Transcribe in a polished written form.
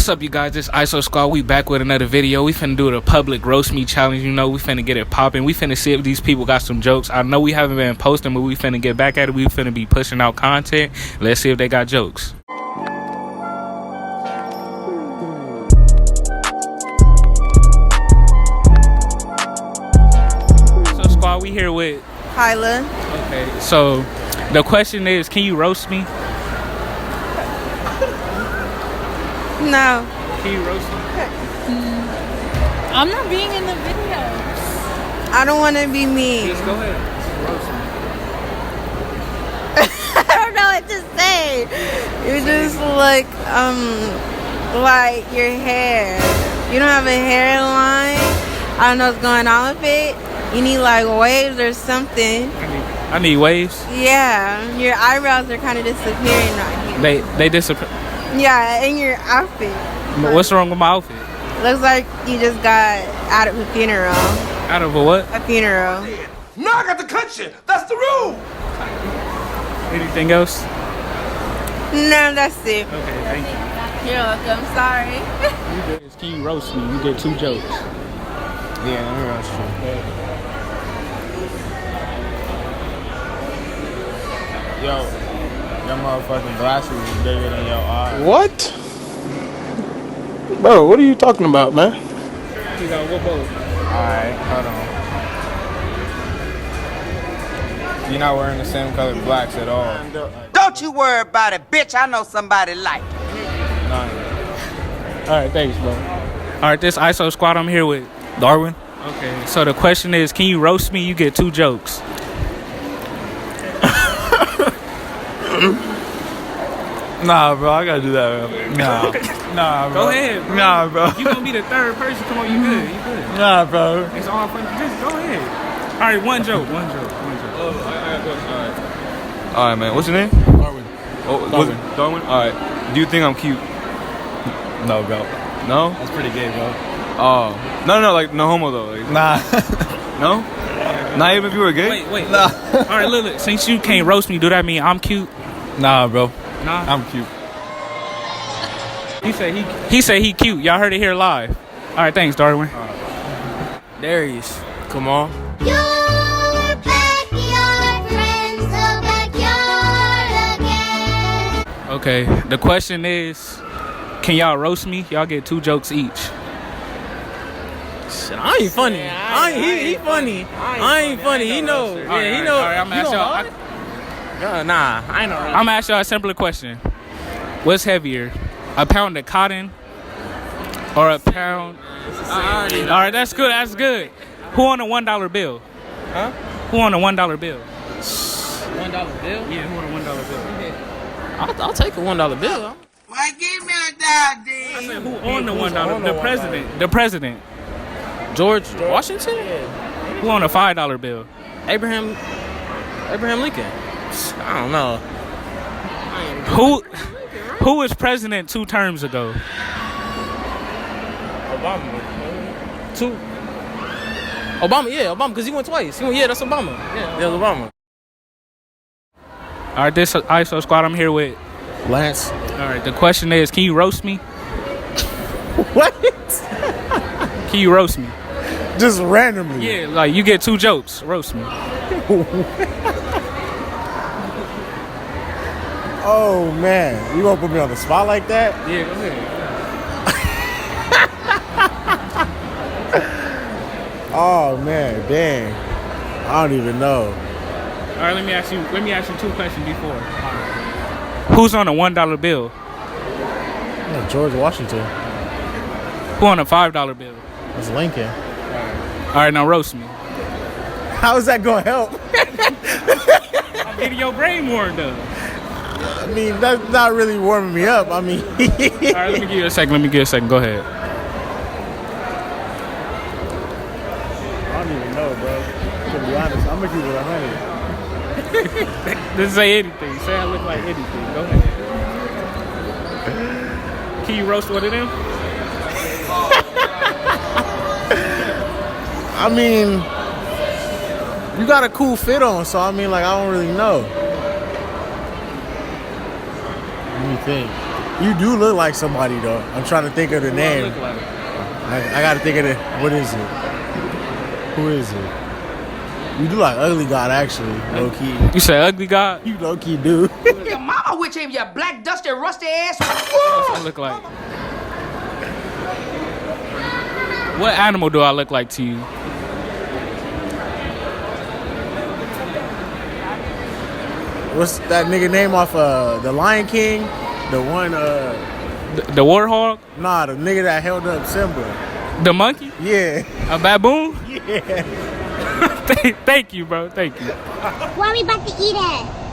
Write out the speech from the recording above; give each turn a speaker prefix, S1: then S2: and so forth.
S1: What's up, you guys? This ISO Squad. We back with another video. We finna do the public roast me challenge. You know, we finna get it popping. We finna see if these people got some jokes. I know we haven't been posting, but we finna get back at it. We finna be pushing out content. Let's see if they got jokes. So, Squad, we here with
S2: Hyla.
S1: Okay, so the question is, can you roast me?
S2: No.
S1: Can you roast me?
S3: I'm not being in the videos.
S2: I don't want to be mean.
S1: Just go ahead. Roast me.
S2: I don't know what to say. You just look like your hair. You don't have a hairline. I don't know what's going on with it. You need like waves or something.
S1: I need waves.
S2: Yeah, your eyebrows are kind of disappearing right here.
S1: They disappear.
S2: Yeah, in your outfit.
S1: What's wrong with my outfit?
S2: Looks like you just got out of a funeral.
S1: Out of a what?
S2: A funeral.
S4: No, I got to cut you. That's the rule.
S1: Anything else?
S2: No, that's it.
S1: Okay, thank you.
S2: You're welcome. Sorry.
S1: Can you roast me? You get 2 jokes.
S5: Yeah, let me roast you. Yo, your motherfucking glasses is bigger than your eyes.
S6: What? Bro, what are you talking about, man?
S1: You got what both?
S5: Alright, hold on. You're not wearing the same color blacks at all.
S7: Don't you worry about it, bitch. I know somebody like it.
S5: None.
S1: Alright, thanks, bro. Alright, this ISO Squad, I'm here with
S8: Darwin.
S1: Okay, so the question is, can you roast me? You get 2 jokes.
S8: Nah, bro, I gotta do that, bro. Nah, bro.
S1: Go ahead, bro.
S8: Nah, bro.
S1: You gonna be the 3rd person. Come on, you good. You good.
S8: Nah, bro.
S1: It's all fun. Just go ahead. Alright, one joke.
S5: Oh,
S8: All right, man. What's your name?
S6: Darwin.
S8: Oh, Darwin. All right. Do you think I'm cute?
S6: No, bro.
S8: No.
S6: That's pretty gay, bro.
S8: Oh, no, like no homo though. Like,
S6: Nah.
S8: no. Not even if you were gay.
S1: Wait. Nah. Alright, look. Since you can't roast me, do that mean I'm cute?
S6: Nah, bro.
S1: Nah.
S6: I'm cute.
S1: He said he cute. Y'all heard it here live. Alright, thanks, Darwin.
S5: Darius, come on.
S9: Your backyard friends, the backyard again.
S1: Okay, the question is, can y'all roast me? Y'all get 2 jokes each.
S10: Shit, I ain't funny. He funny. I ain't funny. He know. Yeah, he know.
S1: Alright, I'm gonna ask y'all.
S10: Nah, I ain't know.
S1: I'm gonna ask y'all a simpler question. What's heavier, a pound of cotton or a pound? All right, that's good. That's good. Who on a $1 bill?
S10: Huh?
S1: Who on a $1 bill?
S10: $1 bill?
S1: Yeah, who on a $1 bill?
S10: I'll take a $1 bill.
S7: Why give me a dog,
S1: I
S7: dude?
S1: said, who on the $1? The president. The president.
S10: George Washington?
S1: Who on a $5 bill?
S10: Abraham Lincoln. I don't know.
S1: Who was president 2 terms ago?
S10: Obama, yeah, Obama, because he went twice. That's Obama. Yeah, Obama.
S1: All right, this ISO Squad, I'm here with
S6: Lance.
S1: All right, the question is, can you roast me?
S6: What?
S1: Can you roast me?
S6: Just randomly.
S1: Yeah, like you get 2 jokes. Roast me.
S6: Oh, man. You gonna put me on the spot like that?
S1: Yeah, go ahead.
S6: Oh, man. Dang. I don't even know.
S1: All right, let me ask you 2 questions before. All right. Who's on a $1 bill?
S6: Yeah, George Washington.
S1: Who on a $5 bill?
S6: That's Lincoln.
S1: All right, now roast me.
S6: How is that gonna help?
S1: I'm getting your brain warmed up.
S6: I mean, that's not really warming me up. I mean.
S1: All right, let me give you a second. Go ahead.
S6: I don't even know, bro. To be honest, I'm gonna keep it 100.
S1: Just say anything. Say I look like anything. Go ahead. Can you roast one of them?
S6: I mean, you got a cool fit on, so I mean, like, I don't really know. Let me think. You do look like somebody though. I'm trying to think of the name.
S1: Look like.
S6: I gotta think of it. What is it? Who is it? You do like Ugly God actually, low key.
S1: You say ugly God?
S6: You low key do.
S7: Your mama with him, you black, dusty, rusty ass.
S1: What's I look like? What animal do I look like to you?
S6: What's that nigga name off the Lion King? The one
S1: The warthog?
S6: nah, the nigga that held up Simba.
S1: The monkey?
S6: Yeah.
S1: A baboon?
S6: Yeah.
S1: Thank you, bro. Thank you.
S9: What are we about to eat at?